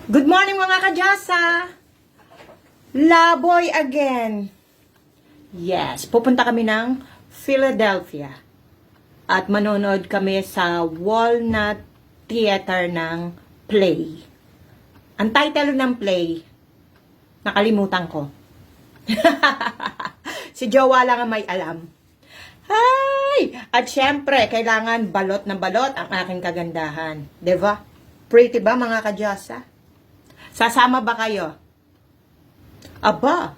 Good morning mga kadyasa! Laboy again! Yes, pupunta kami ng Philadelphia. At manonood kami sa Walnut Theater ng play. Ang title ng play, nakalimutan ko. Si Jowa lang ang may alam. Hi! At syempre, kailangan balot na balot ang aking kagandahan. Diba? Pretty ba mga kadyasa? Sasama ba kayo? Aba,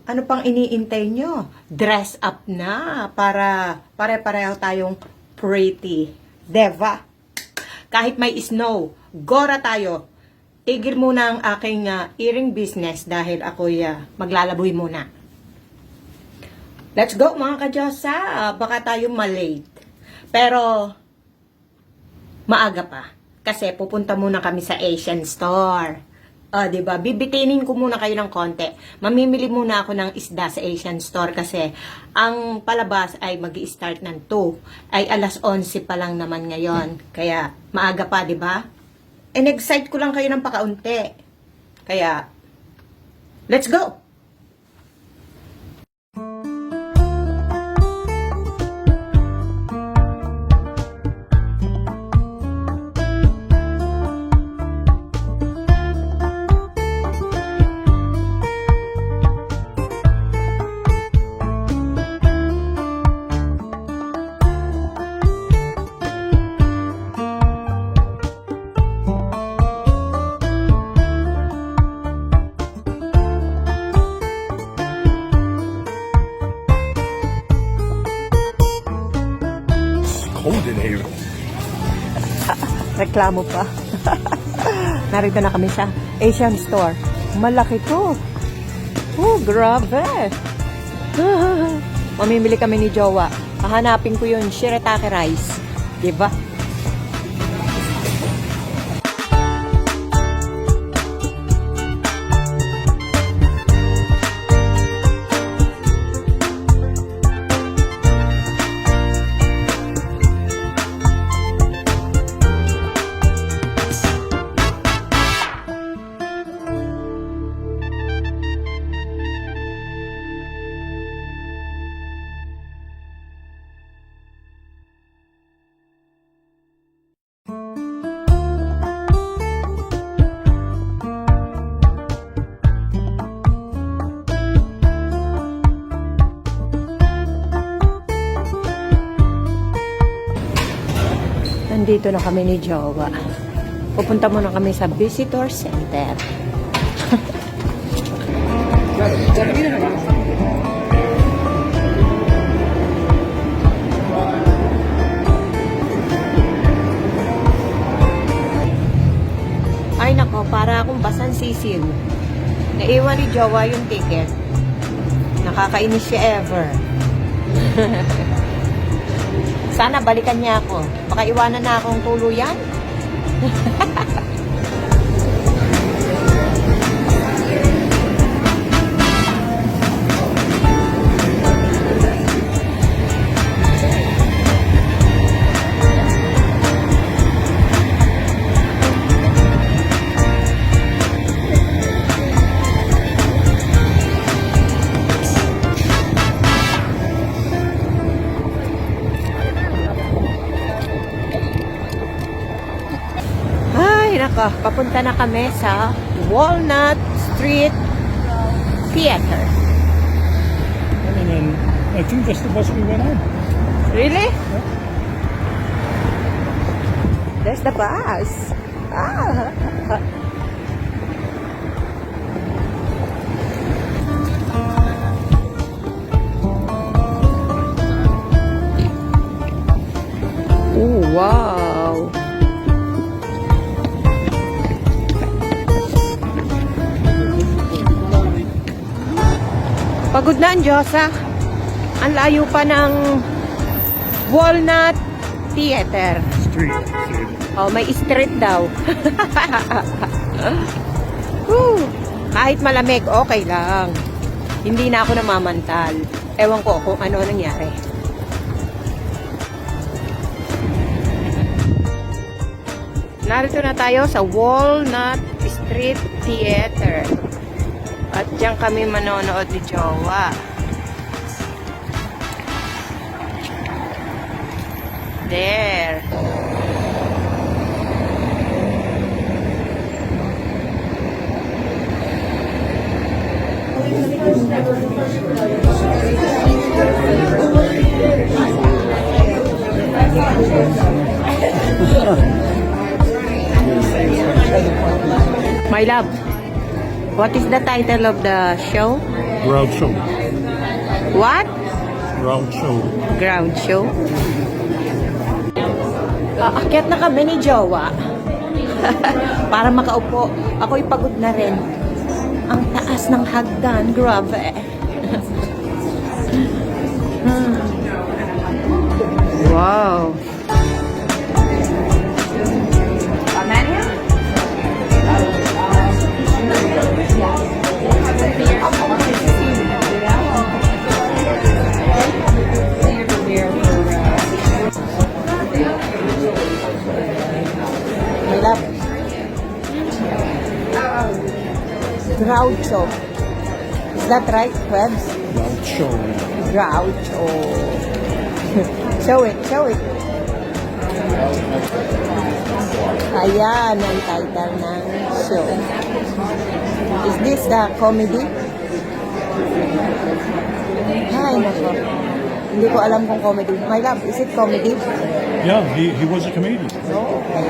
ano pang iniintay nyo? Dress up na para pare-pareho tayong pretty. Diba? Kahit may snow, gora tayo. Tigil muna ang aking earring business dahil ako'y maglalaboy muna. Let's go mga kadyosa. Baka tayo malate. Pero, maaga pa. Kasi pupunta muna kami sa Asian store. Diba? Bibitinin ko muna kayo ng konti. Mamimili muna ako ng isda sa Asian store kasi ang palabas ay mag-i-start ng 2. Ay alas 11 pa lang naman ngayon. Kaya, maaga pa, diba? And-excite ko lang kayo ng pakaunti. Kaya, let's go! Cold in here. Reklamo pa. Narito na kami sa Asian store. Malaki to. Oh, grabe. Mamimili kami ni Jowa. Hahanapin ko yung shirataki rice. Diba? Nandito na kami ni Jowa. Pupunta muna kami sa visitor center. Ay nako, para akong basang sisil. Naiwan ni Jowa yung ticket. Nakakainis siya ever. Sana balikan niya ako. Baka iwanan na akong tuluyan. Nako, papunta na kami sa Walnut Street Theater. I think that's the bus we went on. Really? Yeah. There's the bus. Ah. Oh, wow. Pagod na ang Diyosa. Ang layo pa ng Walnut Theater. Street. Oh, may street daw. Kahit malamig, okay lang. Hindi na ako namamantal. Ewan ko kung ano nangyari. Narito na tayo sa Walnut Street Theater. At diyan kami manonood ni Jowa. There. My love, what is the title of the show? Ground show. What? Ground show. Ground show? Aakyat na kami ni Jowa. Para makaupo. Ako'y pagod na rin. Ang taas ng hagdan, grabe. Wow. My love. Groucho. Is that right, Webs? Ground show. Groucho. Show it, show it. Ayan ang title ng show. Is this the comedy? Ay, nako. Hindi ko alam kung comedy. My love, is it comedy? Yeah, he was a comedian. Oh, okay.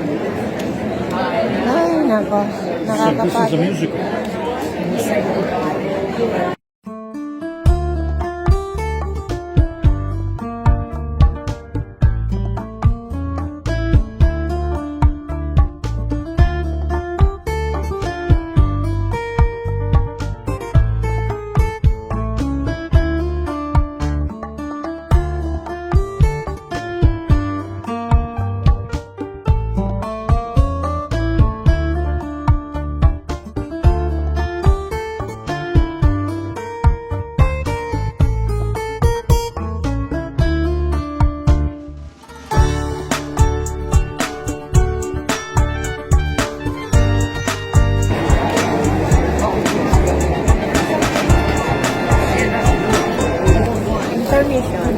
Ay, nako. So this is a Nakakapagod. musical. Intermission.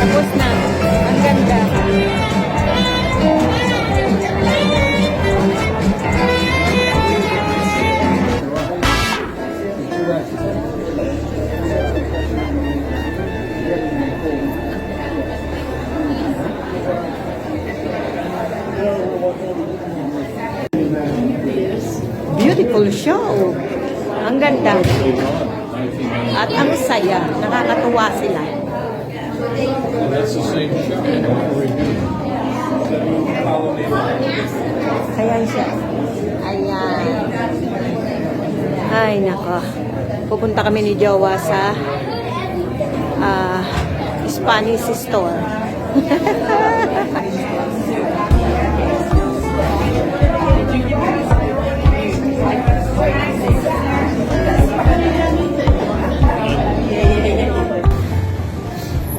Tapos na. Ang ganda. Beautiful show. Ang ganda. At ang saya. Nakakatuwa sila. Ayan siya. Ayan. Ay, nako. Pupunta kami ni Jowa sa Spanish store.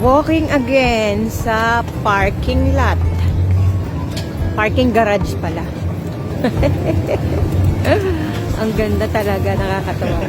Walking again sa parking lot. Parking garage pala. Ang ganda talaga, nakakatawa.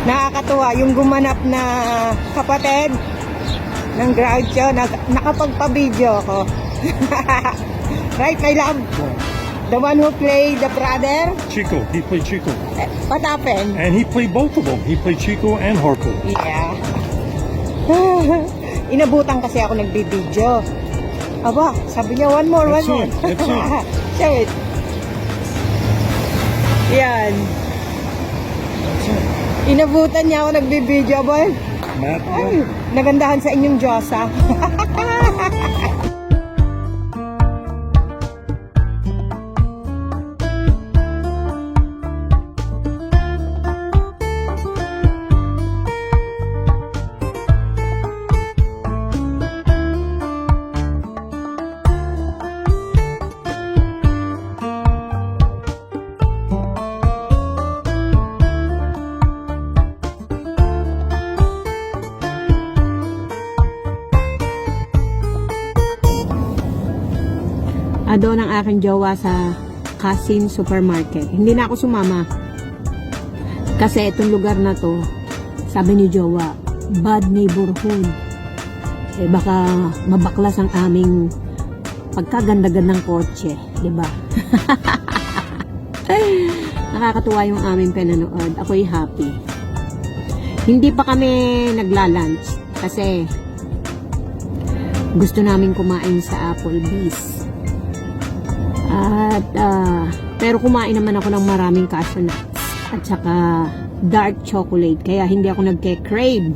Nakakatuwa yung gumanap na kapatid ng Groucho, nakapagpa-video ko. Right, my love? The one who played the brother? Chico. He played Chico. What happened? And he played both of them. He played Chico and Harpo. Yeah. Inabutan kasi ako nagbibideo. Aba, sabi niya, one more. Let's see it. Show it. Yan. Inabutan niya ako nagbibideo, boy. Matt, Ay, nagandahan sa inyong Diyos, ha? Doon ang aking jowa sa Kasin Supermarket. Hindi na ako sumama. Kasi itong lugar na to, sabi ni jowa, bad neighborhood. Baka mabaklas ang aming pagkaganda-gandang kotse, di ba? Nakakatuwa yung aming pinanood. Ako'y happy. Hindi pa kami nagla-lunch kasi gusto namin kumain sa Applebee's. At pero kumain naman ako ng maraming cashew nuts at saka dark chocolate, kaya hindi ako nagke-crave.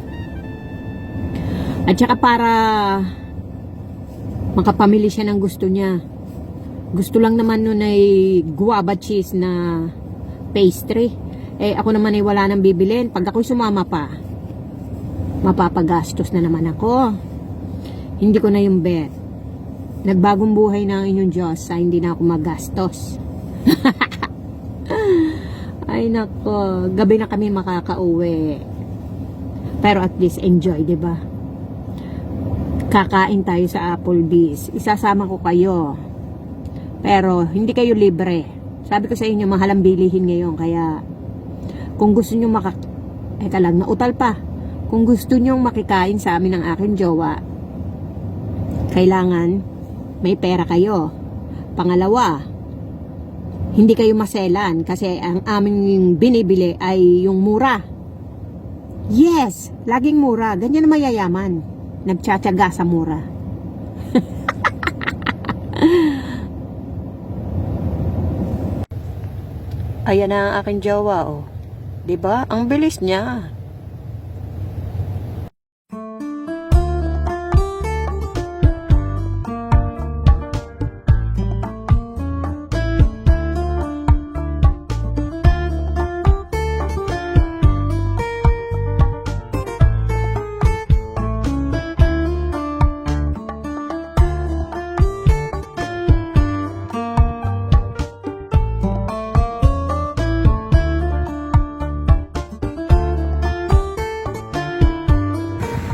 At saka para makapamili siya ng gusto niya. Gusto lang naman nun ay guava cheese na pastry. Ako naman ay wala nang bibilin. Pag ako'y sumama pa, mapapagastos na naman ako. Hindi ko na yung bet. Nagbagong buhay na ang inyong Diyos, hindi na ako magastos. Ay nako, gabi na kami makakauwi. Pero at least enjoy, 'di ba? Kakain tayo sa Applebee's. Isasama ko kayo. Pero hindi kayo libre. Sabi ko sa inyo, mahal ang bilihin ngayon, kaya kung gusto niyo nautal pa. Kung gusto niyo makikain sa amin ng aking jowa, kailangan may pera kayo. Pangalawa, hindi kayo maselan kasi ang aming binibili ay yung mura. Yes, laging mura. Ganyan na mayayaman. Nagtsatsaga sa mura. Ayan na ang aking jowa, oh. 'Di ba? Ang bilis niya.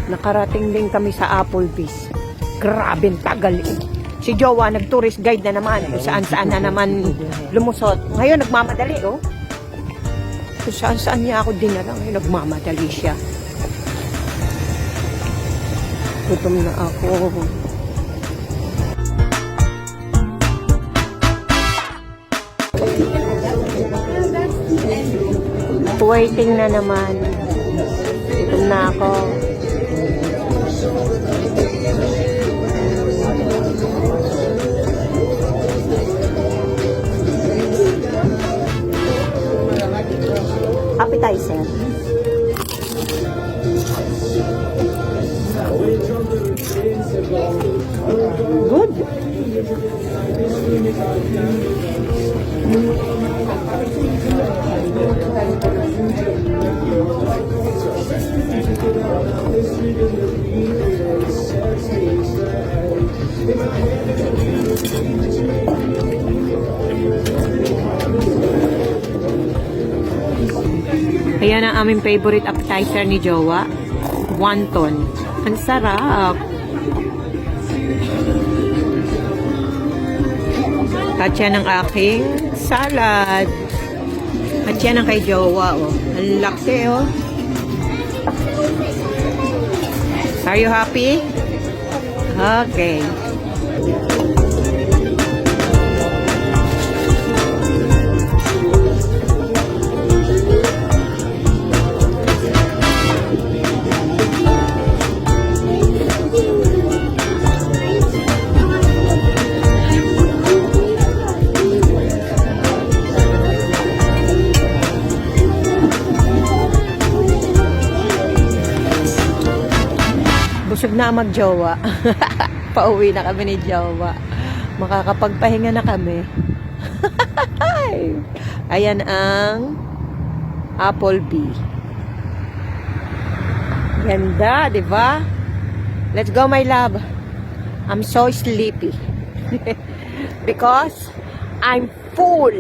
Nakarating din kami sa Applebee's. Grabe, tagal. Si Jowa, nag-tourist guide na naman. Kung saan-saan na naman lumusot. Ngayon, nagmamadali, oh. Kung saan-saan niya ako dinala. Ngayon, nagmamadali siya. Gutom na ako. Waiting na naman. Gutom na ako. Appetizer. Good. Ayan ang aming favorite appetizer ni Jowa. Wonton. Ang sarap. At yan ang aking salad. At yan ang kay Jowa, oh. Ang laki, oh. Are you happy? Okay. Busog na mag-jowa. Pauwi na kami ni Jowa. Makakapagpahinga na kami. Ayan ang Applebee. Ganda, di ba? Let's go, my love. I'm so sleepy. Because I'm full.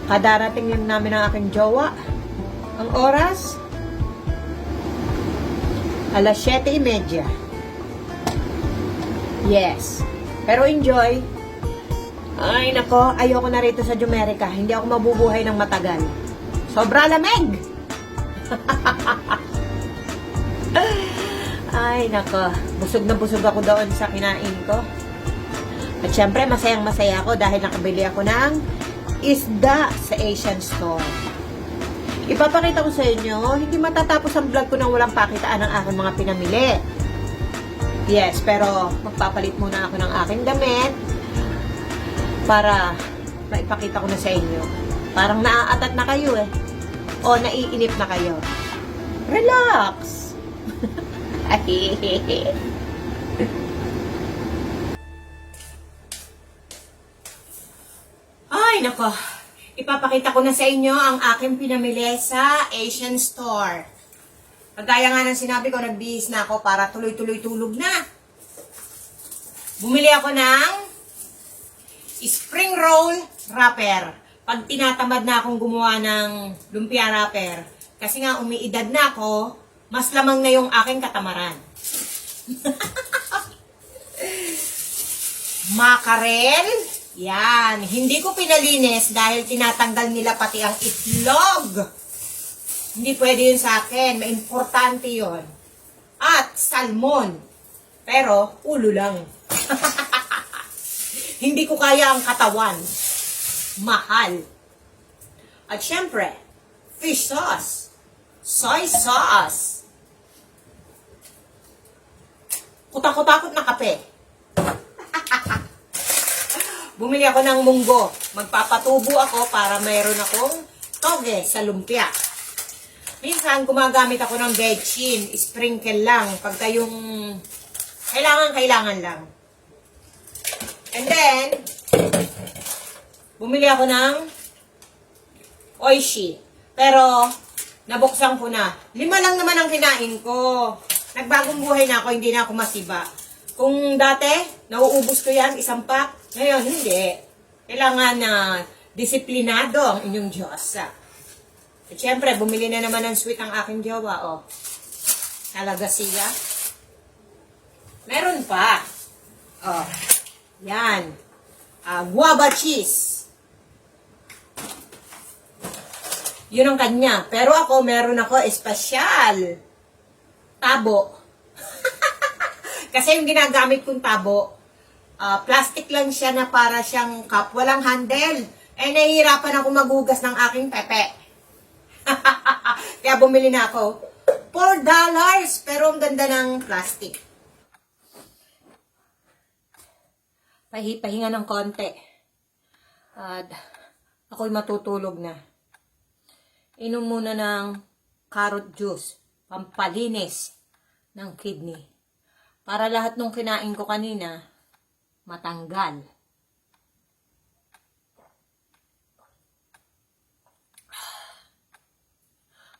Kadarating lang namin ng aking jowa. Ang oras? Alas 7:30. Yes. Pero enjoy. Ay, nako. Ayoko na rito sa Jumerica. Hindi ako mabubuhay ng matagal. Sobra lamig. Ay, nako. Busog na busog ako doon sa kinain ko. At syempre, masayang masaya ako dahil nakabili ako ng isda sa Asian store. Ipapakita ko sa inyo, hindi matatapos ang vlog ko nang walang pakitaan ng aking mga pinamili. Yes, pero magpapalit muna ako ng aking damit para maipakita ko na sa inyo. Parang naaatat na kayo eh. O naiinip na kayo. Relax! Ay, nako. Ipapakita ko na sa inyo ang aking pinamili sa Asian store. Kagaya nga ng sinabi ko, nagbihis na ako para tuloy-tuloy tulog na. Bumili ako ng spring roll wrapper. Pag tinatamad na akong gumawa ng lumpia wrapper, kasi nga umiidad na ako, mas lamang na yung aking katamaran. Makarel. Yan. Hindi ko pinalinis dahil tinatanggal nila pati ang itlog. Hindi pwede yun sa akin. Maimportante yun. At salmon. Pero, ulo lang. Hindi ko kaya ang katawan. Mahal. At syempre, fish sauce. Soy sauce. Kutakot-takot na kape. Bumili ako ng munggo. Magpapatubo ako para mayroon akong toge sa lumpia. Minsan, gumagamit ako ng bechin. Sprinkle lang. Pagka yung kailangan lang. And then, bumili ako ng oishi. Pero, nabuksan ko na. 5 lang naman ang kinain ko. Nagbagong buhay na ako, hindi na ako masiba. Kung dati, nauubos ko yan, 1 pack. Ngayon, hindi. Kailangan na disiplinado ang inyong Diyos. At syempre, bumili na naman ng sweet ang aking jowa, oh. Talaga siya. Meron pa. Oh. Yan. Guava cheese. Yun ang kanya. Pero ako, meron ako espesyal. Tabo. Kasi yung ginagamit kong tabo, plastic lang siya na para siyang cup. Walang handle. Eh, nahihirapan ako magugas ng aking pepe. Kaya bumili na ako. $4. Pero ang ganda ng plastic. Pahinga ng konti. At ako'y matutulog na. Inom muna ng carrot juice. Pampalinis ng kidney. Para lahat ng kinain ko kanina, matanggal.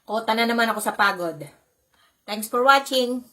Kota na naman ako sa pagod. Thanks for watching.